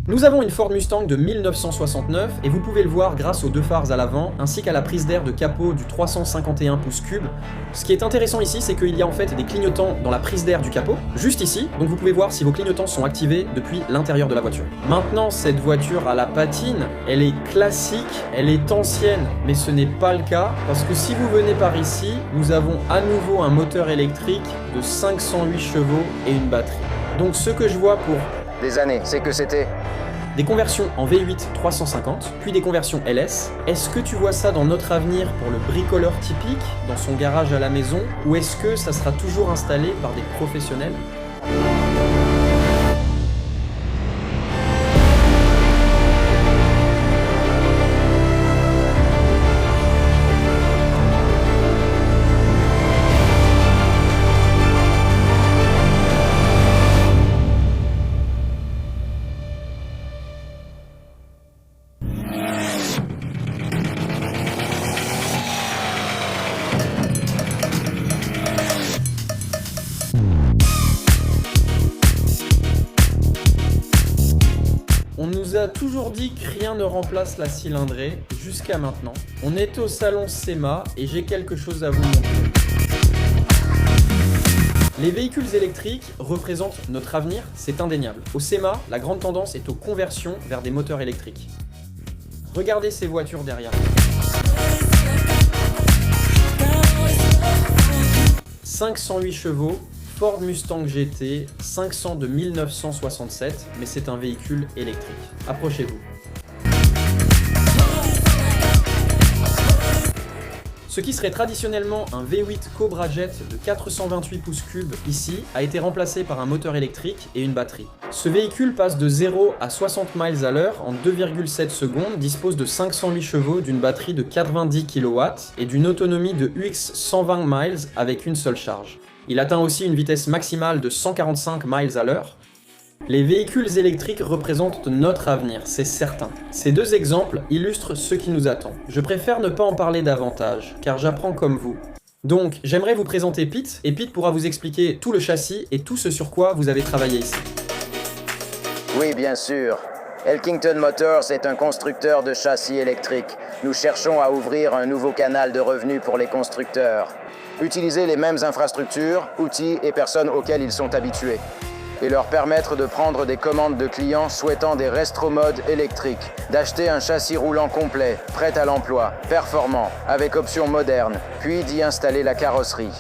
Nous avons une Ford Mustang de 1969 et vous pouvez le voir grâce aux deux phares à l'avant ainsi qu'à la prise d'air de capot du 351 pouces cubes. Ce qui est intéressant ici, c'est qu'il y a en fait des clignotants dans la prise d'air du capot, juste ici, donc vous pouvez voir si vos clignotants sont activés depuis l'intérieur de la voiture. Maintenant, cette voiture à la patine, elle est classique, elle est ancienne, mais ce n'est pas le cas parce que si vous venez par ici, nous avons à nouveau un moteur électrique de 508 chevaux et une batterie. Donc ce que je vois pour Des années, c'est que c'était... des conversions en V8 350, puis des conversions LS. Est-ce que tu vois ça dans notre avenir pour le bricoleur typique, dans son garage à la maison, ou est-ce que ça sera toujours installé par des professionnels ? On nous a toujours dit que rien ne remplace la cylindrée, jusqu'à maintenant. On est au salon SEMA et j'ai quelque chose à vous montrer. Les véhicules électriques représentent notre avenir, c'est indéniable. Au SEMA, la grande tendance est aux conversions vers des moteurs électriques. Regardez ces voitures derrière. 508 chevaux, Ford Mustang GT 500 de 1967, mais c'est un véhicule électrique. Approchez-vous. Ce qui serait traditionnellement un V8 Cobra Jet de 428 pouces cubes ici a été remplacé par un moteur électrique et une batterie. Ce véhicule passe de 0 à 60 miles à l'heure en 2,7 secondes, dispose de 508 chevaux, d'une batterie de 90 kW et d'une autonomie de UX 120 miles avec une seule charge. Il atteint aussi une vitesse maximale de 145 miles à l'heure. Les véhicules électriques représentent notre avenir, c'est certain. Ces deux exemples illustrent ce qui nous attend. Je préfère ne pas en parler davantage, car j'apprends comme vous. Donc, j'aimerais vous présenter Pete, et Pete pourra vous expliquer tout le châssis et tout ce sur quoi vous avez travaillé ici. Oui, bien sûr. Elkington Motors est un constructeur de châssis électriques. Nous cherchons à ouvrir un nouveau canal de revenus pour les constructeurs. Utiliser les mêmes infrastructures, outils et personnes auxquelles ils sont habitués. Et leur permettre de prendre des commandes de clients souhaitant des restromodes électriques, d'acheter un châssis roulant complet, prêt à l'emploi, performant, avec options modernes, puis d'y installer la carrosserie.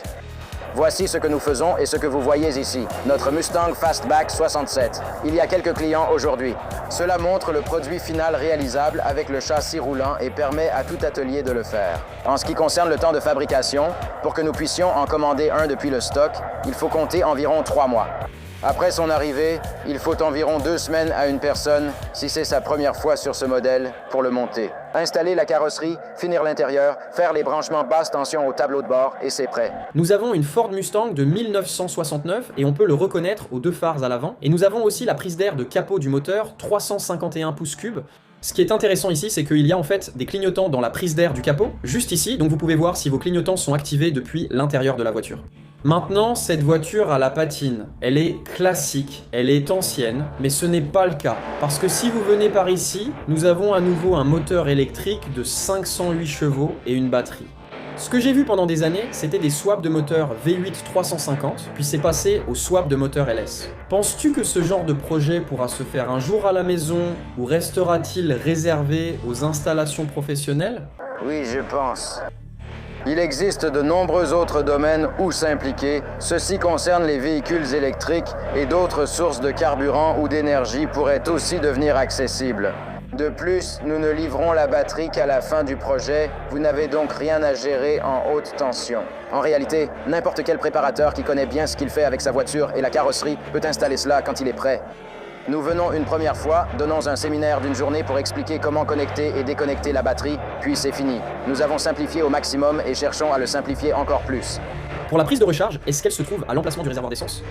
Voici ce que nous faisons et ce que vous voyez ici, notre Mustang Fastback 67. Il y a quelques clients aujourd'hui. Cela montre le produit final réalisable avec le châssis roulant et permet à tout atelier de le faire. En ce qui concerne le temps de fabrication, pour que nous puissions en commander un depuis le stock, il faut compter environ 3 mois. Après son arrivée, il faut environ 2 semaines à une personne, si c'est sa première fois sur ce modèle, pour le monter. Installer la carrosserie, finir l'intérieur, faire les branchements basse tension au tableau de bord et c'est prêt. Nous avons une Ford Mustang de 1969 et on peut le reconnaître aux deux phares à l'avant. Et nous avons aussi la prise d'air de capot du moteur 351 pouces cubes. Ce qui est intéressant ici, c'est qu'il y a en fait des clignotants dans la prise d'air du capot, juste ici, donc vous pouvez voir si vos clignotants sont activés depuis l'intérieur de la voiture. Maintenant, cette voiture a la patine. Elle est classique, elle est ancienne, mais ce n'est pas le cas. Parce que si vous venez par ici, nous avons à nouveau un moteur électrique de 508 chevaux et une batterie. Ce que j'ai vu pendant des années, c'était des swaps de moteurs V8 350, puis c'est passé au swap de moteurs LS. Penses-tu que ce genre de projet pourra se faire un jour à la maison, ou restera-t-il réservé aux installations professionnelles ? Oui, je pense. Il existe de nombreux autres domaines où s'impliquer. Ceci concerne les véhicules électriques et d'autres sources de carburant ou d'énergie pourraient aussi devenir accessibles. De plus, nous ne livrons la batterie qu'à la fin du projet. Vous n'avez donc rien à gérer en haute tension. En réalité, n'importe quel préparateur qui connaît bien ce qu'il fait avec sa voiture et la carrosserie peut installer cela quand il est prêt. Nous venons une première fois, donnons un séminaire d'une journée pour expliquer comment connecter et déconnecter la batterie, puis c'est fini. Nous avons simplifié au maximum et cherchons à le simplifier encore plus. Pour la prise de recharge, est-ce qu'elle se trouve à l'emplacement du réservoir d'essence ?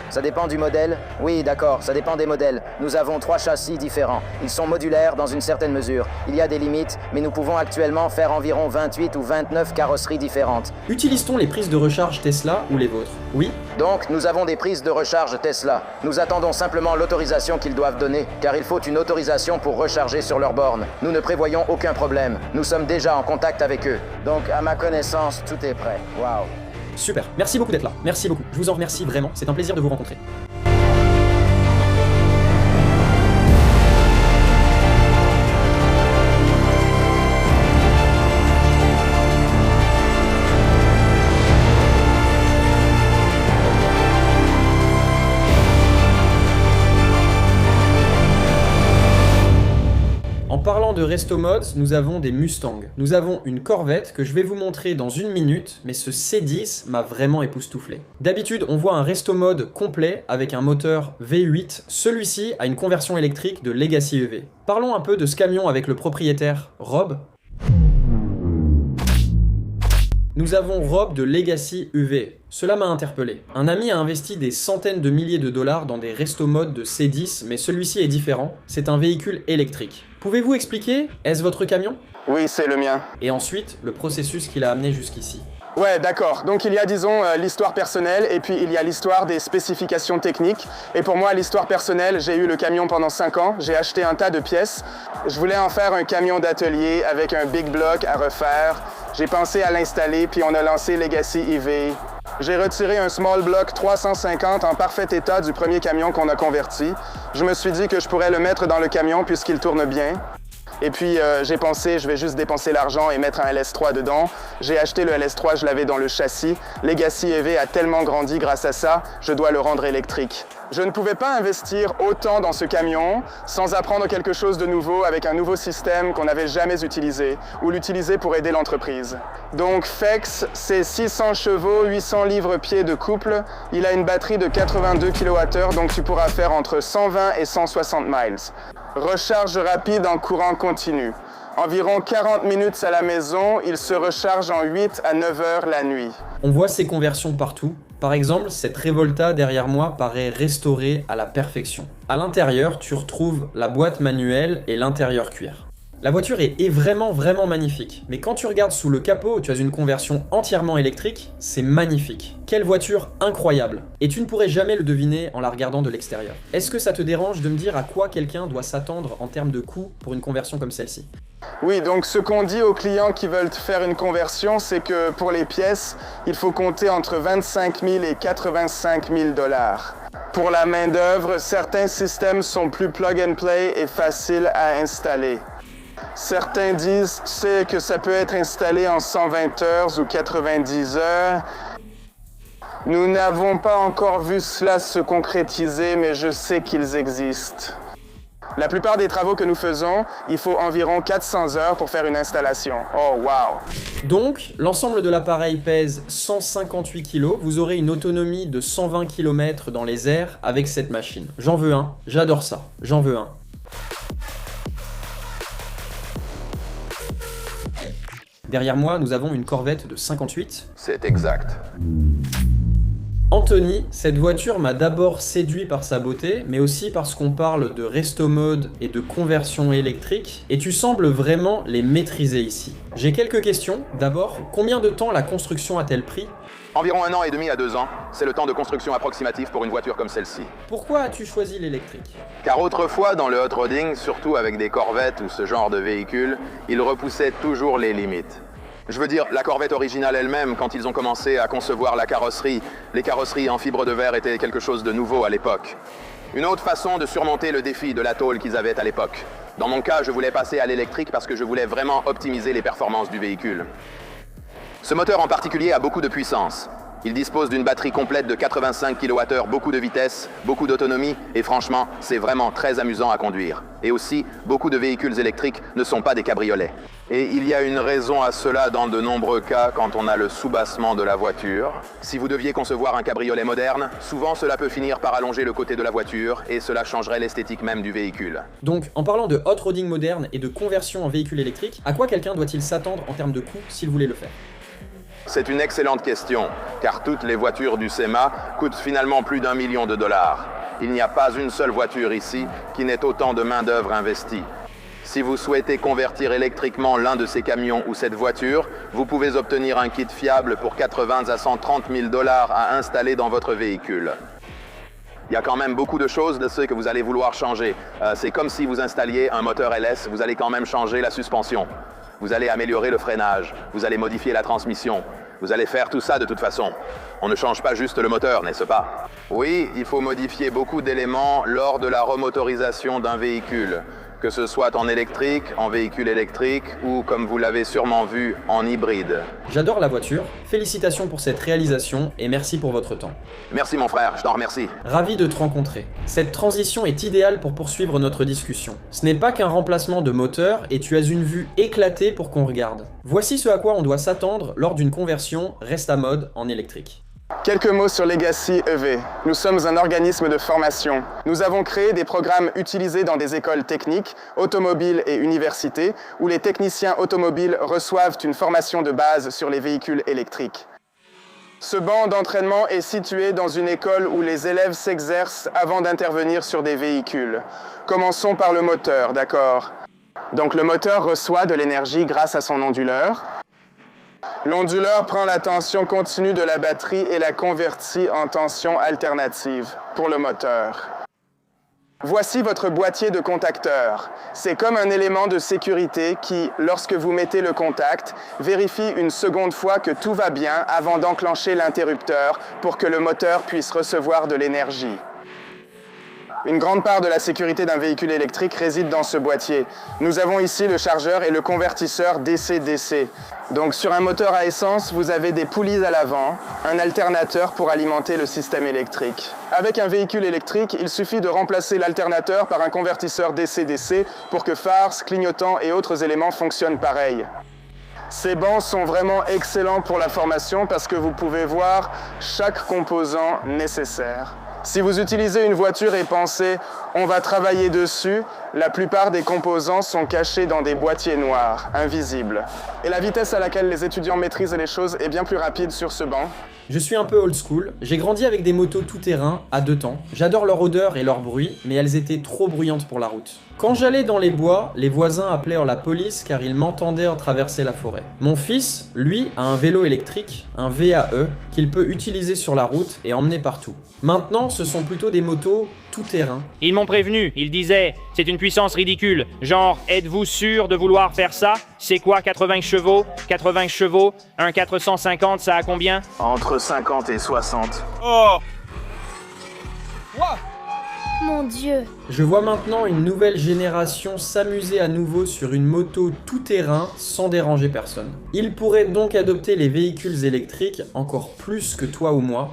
Ça dépend du modèle? Oui, d'accord, ça dépend des modèles. Nous avons 3 châssis différents. Ils sont modulaires dans une certaine mesure. Il y a des limites, mais nous pouvons actuellement faire environ 28 ou 29 carrosseries différentes. Utilise-t-on les prises de recharge Tesla ou les vôtres? Oui. Donc, nous avons des prises de recharge Tesla. Nous attendons simplement l'autorisation qu'ils doivent donner, car il faut une autorisation pour recharger sur leur borne. Nous ne prévoyons aucun problème. Nous sommes déjà en contact avec eux. Donc, à ma connaissance, tout est prêt. Waouh. Super, merci beaucoup d'être là, merci beaucoup, je vous en remercie vraiment, c'est un plaisir de vous rencontrer. En parlant de resto mods, nous avons des Mustangs. Nous avons une Corvette que je vais vous montrer dans une minute, mais ce C10 m'a vraiment époustouflé. D'habitude, on voit un resto mode complet avec un moteur V8. Celui-ci a une conversion électrique de Legacy EV. Parlons un peu de ce camion avec le propriétaire Rob. Nous avons Rob de Legacy EV. Cela m'a interpellé. Un ami a investi des centaines de milliers de dollars dans des resto modes de C10, mais celui-ci est différent. C'est un véhicule électrique. Pouvez-vous expliquer? Est-ce votre camion? Oui, c'est le mien. Et ensuite, le processus qui l'a amené jusqu'ici. Ouais, d'accord. Donc il y a, disons, l'histoire personnelle et puis il y a l'histoire des spécifications techniques. Et pour moi, l'histoire personnelle, j'ai eu le camion pendant 5 ans. J'ai acheté un tas de pièces. Je voulais en faire un camion d'atelier avec un big block à refaire. J'ai pensé à l'installer, puis on a lancé Legacy EV. J'ai retiré un small block 350 en parfait état du premier camion qu'on a converti. Je me suis dit que je pourrais le mettre dans le camion puisqu'il tourne bien. Et puis j'ai pensé, je vais juste dépenser l'argent et mettre un LS3 dedans. J'ai acheté le LS3, je l'avais dans le châssis. Legacy EV a tellement grandi grâce à ça, je dois le rendre électrique. Je ne pouvais pas investir autant dans ce camion sans apprendre quelque chose de nouveau avec un nouveau système qu'on n'avait jamais utilisé ou l'utiliser pour aider l'entreprise. Donc FEX, c'est 600 chevaux, 800 livres-pieds de couple. Il a une batterie de 82 kWh, donc tu pourras faire entre 120 et 160 miles. Recharge rapide en courant continu. Environ 40 minutes à la maison, il se recharge en 8 à 9 heures la nuit. On voit ces conversions partout. Par exemple, cette Revolta derrière moi paraît restaurée à la perfection. À l'intérieur, tu retrouves la boîte manuelle et l'intérieur cuir. La voiture est vraiment magnifique, mais quand tu regardes sous le capot, tu as une conversion entièrement électrique, c'est magnifique. Quelle voiture incroyable! Et tu ne pourrais jamais le deviner en la regardant de l'extérieur. Est-ce que ça te dérange de me dire à quoi quelqu'un doit s'attendre en termes de coût pour une conversion comme celle-ci? Oui, donc ce qu'on dit aux clients qui veulent faire une conversion, c'est que pour les pièces, il faut compter entre 25 000 et 85 000 dollars. Pour la main-d'œuvre, certains systèmes sont plus plug and play et faciles à installer. Certains disent que ça peut être installé en 120 heures ou 90 heures. Nous n'avons pas encore vu cela se concrétiser, mais je sais qu'ils existent. La plupart des travaux que nous faisons, il faut environ 400 heures pour faire une installation. Oh, wow! Donc, l'ensemble de l'appareil pèse 158 kg, vous aurez une autonomie de 120 km dans les airs avec cette machine. J'en veux un, j'adore ça, j'en veux un. Derrière moi, nous avons une Corvette de 58. C'est exact. Anthony, cette voiture m'a d'abord séduit par sa beauté, mais aussi parce qu'on parle de resto mode et de conversion électrique, et tu sembles vraiment les maîtriser ici. J'ai quelques questions. D'abord, combien de temps la construction a-t-elle pris? Environ 1 an et demi à 2 ans, c'est le temps de construction approximatif pour une voiture comme celle-ci. Pourquoi as-tu choisi l'électrique? Car autrefois, dans le hot rodding, surtout avec des Corvettes ou ce genre de véhicules, ils repoussaient toujours les limites. Je veux dire, la Corvette originale elle-même, quand ils ont commencé à concevoir la carrosserie, les carrosseries en fibre de verre étaient quelque chose de nouveau à l'époque. Une autre façon de surmonter le défi de la tôle qu'ils avaient à l'époque. Dans mon cas, je voulais passer à l'électrique parce que je voulais vraiment optimiser les performances du véhicule. Ce moteur en particulier a beaucoup de puissance. Il dispose d'une batterie complète de 85 kWh, beaucoup de vitesse, beaucoup d'autonomie, et franchement, c'est vraiment très amusant à conduire. Et aussi, beaucoup de véhicules électriques ne sont pas des cabriolets. Et il y a une raison à cela dans de nombreux cas quand on a le soubassement de la voiture. Si vous deviez concevoir un cabriolet moderne, souvent cela peut finir par allonger le côté de la voiture, et cela changerait l'esthétique même du véhicule. Donc, en parlant de hot rodding moderne et de conversion en véhicule électrique, à quoi quelqu'un doit-il s'attendre en termes de coût s'il voulait le faire? C'est une excellente question, car toutes les voitures du SEMA coûtent finalement plus d'1 million de dollars. Il n'y a pas une seule voiture ici qui n'ait autant de main-d'œuvre investie. Si vous souhaitez convertir électriquement l'un de ces camions ou cette voiture, vous pouvez obtenir un kit fiable pour 80 à 130 000 dollars à installer dans votre véhicule. Il y a quand même beaucoup de choses de ce que vous allez vouloir changer. C'est comme si vous installiez un moteur LS, vous allez quand même changer la suspension. Vous allez améliorer le freinage, vous allez modifier la transmission. Vous allez faire tout ça de toute façon. On ne change pas juste le moteur, n'est-ce pas? Oui, il faut modifier beaucoup d'éléments lors de la remotorisation d'un véhicule. Que ce soit en électrique, en véhicule électrique ou, comme vous l'avez sûrement vu, en hybride. J'adore la voiture, félicitations pour cette réalisation et merci pour votre temps. Merci mon frère, je t'en remercie. Ravi de te rencontrer. Cette transition est idéale pour poursuivre notre discussion. Ce n'est pas qu'un remplacement de moteur et tu as une vue éclatée pour qu'on regarde. Voici ce à quoi on doit s'attendre lors d'une conversion reste à mode en électrique. Quelques mots sur Legacy EV. Nous sommes un organisme de formation. Nous avons créé des programmes utilisés dans des écoles techniques, automobiles et universités, où les techniciens automobiles reçoivent une formation de base sur les véhicules électriques. Ce banc d'entraînement est situé dans une école où les élèves s'exercent avant d'intervenir sur des véhicules. Commençons par le moteur, d'accord? Donc le moteur reçoit de l'énergie grâce à son onduleur. L'onduleur prend la tension continue de la batterie et la convertit en tension alternative pour le moteur. Voici votre boîtier de contacteur. C'est comme un élément de sécurité qui, lorsque vous mettez le contact, vérifie une seconde fois que tout va bien avant d'enclencher l'interrupteur pour que le moteur puisse recevoir de l'énergie. Une grande part de la sécurité d'un véhicule électrique réside dans ce boîtier. Nous avons ici le chargeur et le convertisseur DC-DC. Donc sur un moteur à essence, vous avez des poulies à l'avant, un alternateur pour alimenter le système électrique. Avec un véhicule électrique, il suffit de remplacer l'alternateur par un convertisseur DC-DC pour que phares, clignotants et autres éléments fonctionnent pareil. Ces bancs sont vraiment excellents pour la formation parce que vous pouvez voir chaque composant nécessaire. Si vous utilisez une voiture et pensez « on va travailler dessus », la plupart des composants sont cachés dans des boîtiers noirs, invisibles. Et la vitesse à laquelle les étudiants maîtrisent les choses est bien plus rapide sur ce banc. Je suis un peu old school, j'ai grandi avec des motos tout-terrain, à 2 temps. J'adore leur odeur et leur bruit, mais elles étaient trop bruyantes pour la route. Quand j'allais dans les bois, les voisins appelèrent la police car ils m'entendaient traverser la forêt. Mon fils, lui, a un vélo électrique, un VAE, qu'il peut utiliser sur la route et emmener partout. Maintenant, ce sont plutôt des motos tout-terrain. Ils m'ont prévenu, ils disaient, c'est une puissance ridicule. Genre, êtes-vous sûr de vouloir faire ça? C'est quoi 80 chevaux? 80 chevaux? Un 450, ça a combien? Entre 50 et 60. Oh! Mon Dieu! Je vois maintenant une nouvelle génération s'amuser à nouveau sur une moto tout-terrain sans déranger personne. Ils pourraient donc adopter les véhicules électriques encore plus que toi ou moi.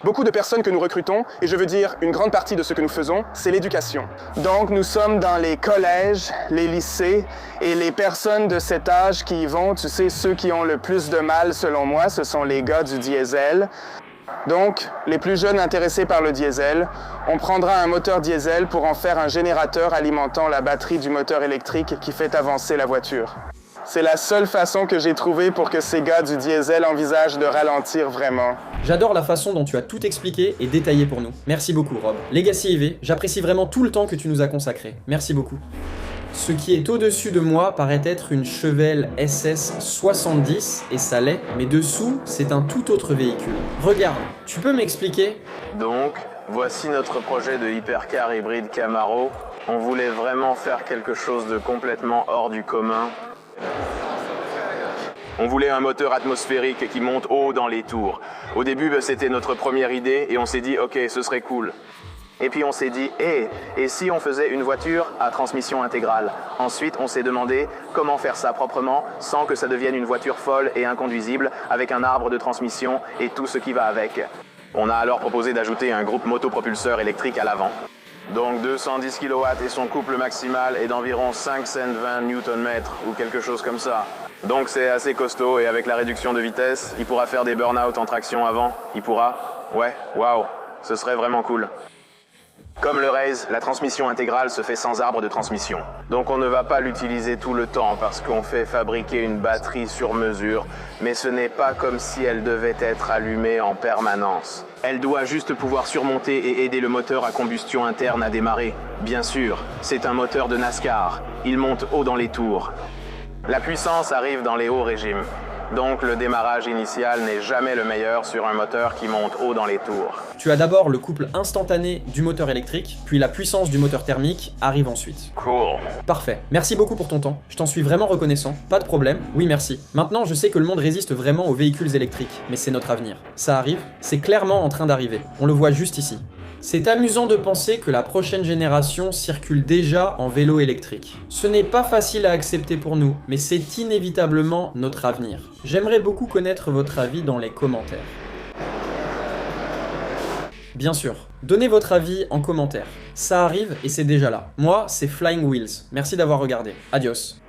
Beaucoup de personnes que nous recrutons, et je veux dire une grande partie de ce que nous faisons, c'est l'éducation. Donc nous sommes dans les collèges, les lycées, et les personnes de cet âge qui y vont, tu sais, ceux qui ont le plus de mal selon moi, ce sont les gars du diesel. Donc, les plus jeunes intéressés par le diesel, on prendra un moteur diesel pour en faire un générateur alimentant la batterie du moteur électrique qui fait avancer la voiture. C'est la seule façon que j'ai trouvée pour que ces gars du diesel envisagent de ralentir vraiment. J'adore la façon dont tu as tout expliqué et détaillé pour nous. Merci beaucoup, Rob. Legacy EV, j'apprécie vraiment tout le temps que tu nous as consacré. Merci beaucoup. Ce qui est au-dessus de moi paraît être une Chevelle SS 70, et ça l'est, mais dessous, c'est un tout autre véhicule. Regarde, tu peux m'expliquer? Donc, voici notre projet de hypercar hybride Camaro. On voulait vraiment faire quelque chose de complètement hors du commun. On voulait un moteur atmosphérique qui monte haut dans les tours. Au début, c'était notre première idée et on s'est dit, ok, ce serait cool. Et puis on s'est dit, et si on faisait une voiture à transmission intégrale? Ensuite, on s'est demandé comment faire ça proprement sans que ça devienne une voiture folle et inconduisible avec un arbre de transmission et tout ce qui va avec. On a alors proposé d'ajouter un groupe motopropulseur électrique à l'avant. Donc 210 kW et son couple maximal est d'environ 520 Nm ou quelque chose comme ça. Donc c'est assez costaud et avec la réduction de vitesse, il pourra faire des burn-out en traction avant. Il pourra? Ouais, waouh, ce serait vraiment cool. Comme le Raze, la transmission intégrale se fait sans arbre de transmission. Donc on ne va pas l'utiliser tout le temps parce qu'on fait fabriquer une batterie sur mesure, mais ce n'est pas comme si elle devait être allumée en permanence. Elle doit juste pouvoir surmonter et aider le moteur à combustion interne à démarrer. Bien sûr, c'est un moteur de NASCAR. Il monte haut dans les tours. La puissance arrive dans les hauts régimes. Donc le démarrage initial n'est jamais le meilleur sur un moteur qui monte haut dans les tours. Tu as d'abord le couple instantané du moteur électrique, puis la puissance du moteur thermique arrive ensuite. Cool. Parfait. Merci beaucoup pour ton temps. Je t'en suis vraiment reconnaissant. Pas de problème. Oui, merci. Maintenant, je sais que le monde résiste vraiment aux véhicules électriques, mais c'est notre avenir. Ça arrive, c'est clairement en train d'arriver. On le voit juste ici. C'est amusant de penser que la prochaine génération circule déjà en vélo électrique. Ce n'est pas facile à accepter pour nous, mais c'est inévitablement notre avenir. J'aimerais beaucoup connaître votre avis dans les commentaires. Bien sûr, donnez votre avis en commentaire. Ça arrive et c'est déjà là. Moi, c'est Flying Wheels. Merci d'avoir regardé. Adios.